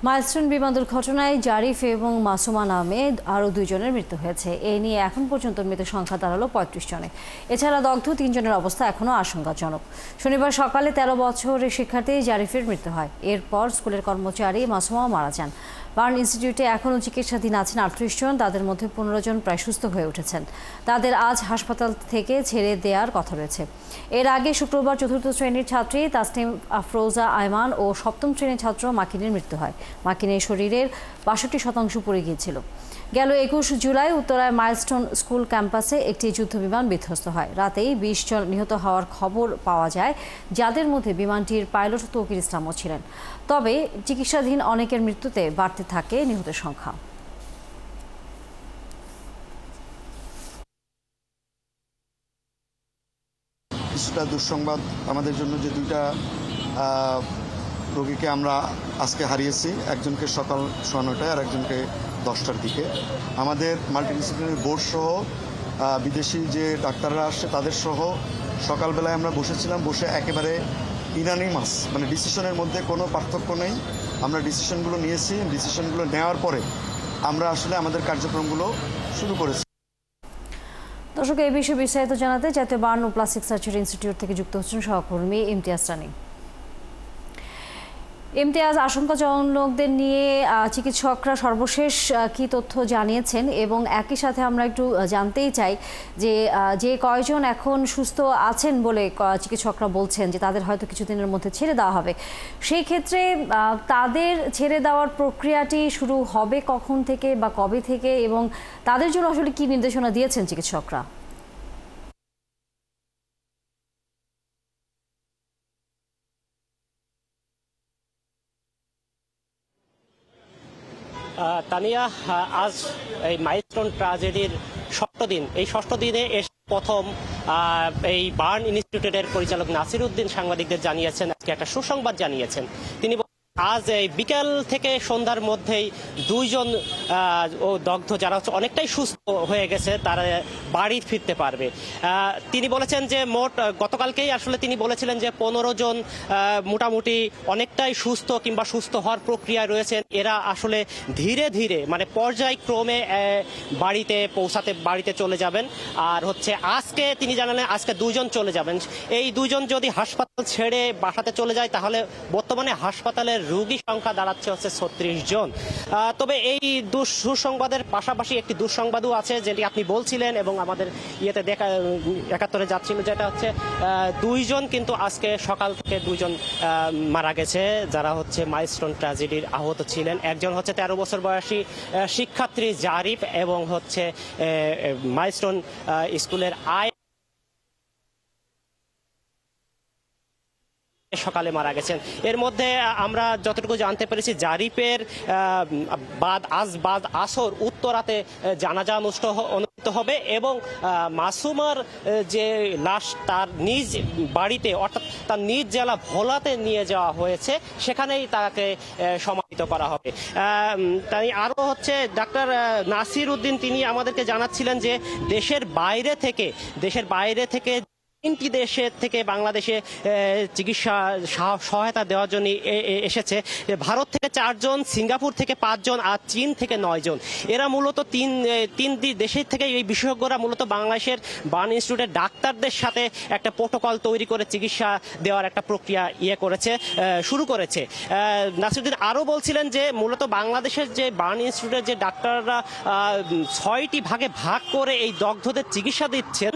Milestone বিমান দুর্ঘটনায় জারিফ এবং মাসুমা নামে আরও 2 জনের মৃত্যু হয়েছে। এ নিয়ে এখন পর্যন্ত মৃতের সংখ্যা দাঁড়ালো 35 জনে। এছাড়া দগ্ধ 3 জনের অবস্থা এখনও আশঙ্কাজনক। শনিবার সকালে 13 বছরের শিক্ষার্থী জারিফের মৃত্যু হয়। এরপর স্কুলের কর্মচারী মাসুমাও মারা যান। বার্ন ইনস্টিটিউটে এখনও চিকিৎসাধীন আছেন 38 জন, তাদের মধ্যে 15 জন প্রায় সুস্থ হয়ে উঠেছেন। তাদের আজ হাসপাতাল থেকে ছেড়ে দেওয়ার কথা রয়েছে। এর আগে শুক্রবার 4র্থ শ্রেণীর ছাত্রী তাসনিম আফরোজা আয়মান ও 7ম শ্রেণীর ছাত্র মাকিনের মৃত্যু হয়। মাকিনের শরীরের 62% পুড়ে গিয়েছিল। গেল 21 জুলাই উত্তরায় মাইলস্টোন স্কুল ক্যাম্পাসে একটি যুদ্ধবিমান বিধ্বস্ত হয়। রাতেই 20 জন নিহত হওয়ার খবর পাওয়া যায়, যাদের মধ্যে বিমানটির পাইলট তৌকির ইসলামও ছিলেন। তবে চিকিৎসাধীন অনেকের মৃত্যুতে বাড়তে থাকে নিহতের সংখ্যা। কিছুটা দুঃসংবাদ আমাদের জন্য যে 2টা রোগীকে আমরা আজকে হারিয়েছি, একজনকে সকাল 9টায় আর একজনকে 10টার দিকে। আমাদের মাল্টিডিসিপ্লিনারি বোর্ড সহ বিদেশি যে ডাক্তাররা আসছে তাদের সহ সকালবেলায় আমরা বসেছিলাম, বসে একেবারে ইনানিমাস মানে ডিসিশনের মধ্যে কোনো পার্থক্য নেই। আমরা ডিসিশনগুলো নিয়েছি, ডিসিশনগুলো নেওয়ার পরে আমরা আসলে আমাদের কার্যক্রমগুলো শুরু করেছি। দর্শক, এই বিষয়ে বিস্তারিত জানাতে জাতীয় বার্ন ও প্লাস্টিক সার্জারি ইনস্টিটিউট থেকে যুক্ত হচ্ছেন সহকর্মী ইমতিয়াজ রানী। ইমতিয়াজ, আশঙ্কাজনকদের নিয়ে চিকিৎসকরা সর্বশেষ কি তথ্য জানিয়েছেন, এবং একই সাথে আমরা একটু জানতেই চাই যে কয়জন এখন সুস্থ আছেন বলে চিকিৎসকরা বলছেন যে তাদের হয়তো কিছুদিনের মধ্যে ছেড়ে দেওয়া হবে, সেই ক্ষেত্রে তাদের ছেড়ে দেওয়ার প্রক্রিয়াটি শুরু হবে কখন থেকে বা কবে থেকে, এবং তাদের জন্য আসলে কি নির্দেশনা দিয়েছেন চিকিৎসকরা? তানিয়া, আজ এই মাইলস্টোন ট্র্যাজেডির 6ষ্ঠ দিন। এই 6ষ্ঠ দিনে প্রথম এই বার্ন ইনস্টিটিউটের পরিচালক নাসির উদ্দিন সাংবাদিকদের জানিয়েছেন, আজকে একটা সুসংবাদ জানিয়েছেন। তিনি আজ এই বিকেল থেকে সন্ধ্যার মধ্যেই 2 জন দগ্ধ যারা হচ্ছে অনেকটাই সুস্থ হয়ে গেছে, তারা বাড়ি ফিরতে পারবে। তিনি বলেছেন যে মোট গতকালকেই আসলে তিনি বলেছিলেন যে 15 জন মোটামুটি অনেকটাই সুস্থ কিংবা সুস্থ হওয়ার প্রক্রিয়ায় রয়েছেন। এরা আসলে ধীরে ধীরে মানে পর্যায়ক্রমে বাড়িতে চলে যাবেন। আর হচ্ছে আজকে তিনি জানালেন আজকে 2 জন চলে যাবেন। এই 2 জন যদি হাসপাতাল ছেড়ে বাসাতে চলে যায় তাহলে বর্তমানে হাসপাতালের রোগী সংখ্যা দাঁড়াচ্ছে হচ্ছে 36 জন। তবে এই সুসংবাদের পাশাপাশি একটি দুঃসংবাদও আছে, যেটি আপনি বলছিলেন এবং আমাদের ইয়েতে দেখা 71-এ যাচ্ছিল, যেটা হচ্ছে 2 জন কিন্তু আজকে সকাল থেকে 2 জন মারা গেছে, যারা হচ্ছে মাইলস্টোন ট্র্যাজেডির আহত ছিলেন। একজন হচ্ছে 13 বছর বয়সী শিক্ষার্থী জারিফ এবং হচ্ছে মাইলস্টোন স্কুলের সকালে মারা গেছেন। এর মধ্যে আমরা যতটুকু জানতে পেরেছি জারিফের বাদ আসর উত্তরাতে জানাজা অনুষ্ঠিত হবে এবং মাসুমার যে লাশ তার নিজ বাড়িতে অর্থাৎ তার নিজ জেলা ভোলাতে নিয়ে যাওয়া হয়েছে, সেখানেই তাকে সমাহিত করা হবে। তাই আরও হচ্ছে ডাক্তার নাসির উদ্দিন তিনি আমাদেরকে জানাচ্ছিলেন যে দেশের বাইরে থেকে 3টি দেশের থেকে বাংলাদেশে চিকিৎসা সহায়তা দেওয়ার জন্য এসেছে। ভারত থেকে 4 জন, সিঙ্গাপুর থেকে 5 জন আর চীন থেকে 9 জন। এরা মূলত তিনটি দেশের থেকে এই বিশেষজ্ঞরা মূলত বাংলাদেশের বার্ন ইনস্টিটিউটের ডাক্তারদের সাথে একটা প্রোটোকল তৈরি করে চিকিৎসা দেওয়ার একটা প্রক্রিয়া শুরু করেছে। নাসিরুদ্দিন আরও বলছিলেন যে মূলত বাংলাদেশের যে বার্ন ইনস্টিটিউটের যে ডাক্তাররা 6টি ভাগে ভাগ করে এই দগ্ধদের চিকিৎসা দিচ্ছেন,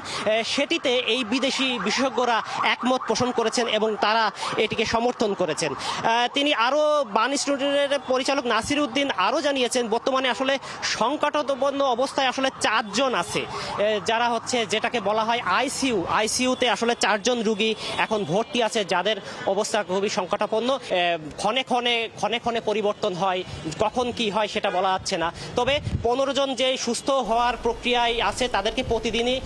সেটিতে এই বিদেশি বিশেষজ্ঞরা একমত পোষণ করেছেন এবং তারা এটিকে সমর্থন করেছেন। তিনি আরও বার্ন ইনস্টিটিউটের পরিচালক নাসির উদ্দিন আরও জানিয়েছেন বর্তমানে আসলে সংকটাপন্ন অবস্থায় আসলে 4 জন আছে, যারা হচ্ছে যেটাকে বলা হয় আইসিইউতে আসলে 4 জন রোগী এখন ভর্তি আছে, যাদের অবস্থা খুবই সংকটাপন্ন। ক্ষণে ক্ষণে পরিবর্তন হয়, কখন কি হয় সেটা বলা যাচ্ছে না। তবে 15 জন যে সুস্থ হওয়ার প্রক্রিয়ায় আছে তাদেরকে প্রতিদিনই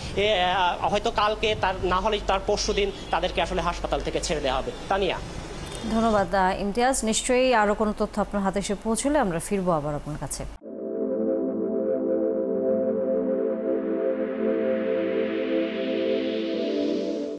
হয়তো কালকে না হলে তার পরশুদিন তাদেরকে আসলে হাসপাতাল থেকে ছেড়ে দেওয়া হবে। তানিয়া, ধন্যবাদ ইমতিয়াজ। নিশ্চয়ই আরো কোনো তথ্য আপনার হাতে এসে পৌঁছলে আমরা ফিরবো আবার আপনার কাছে।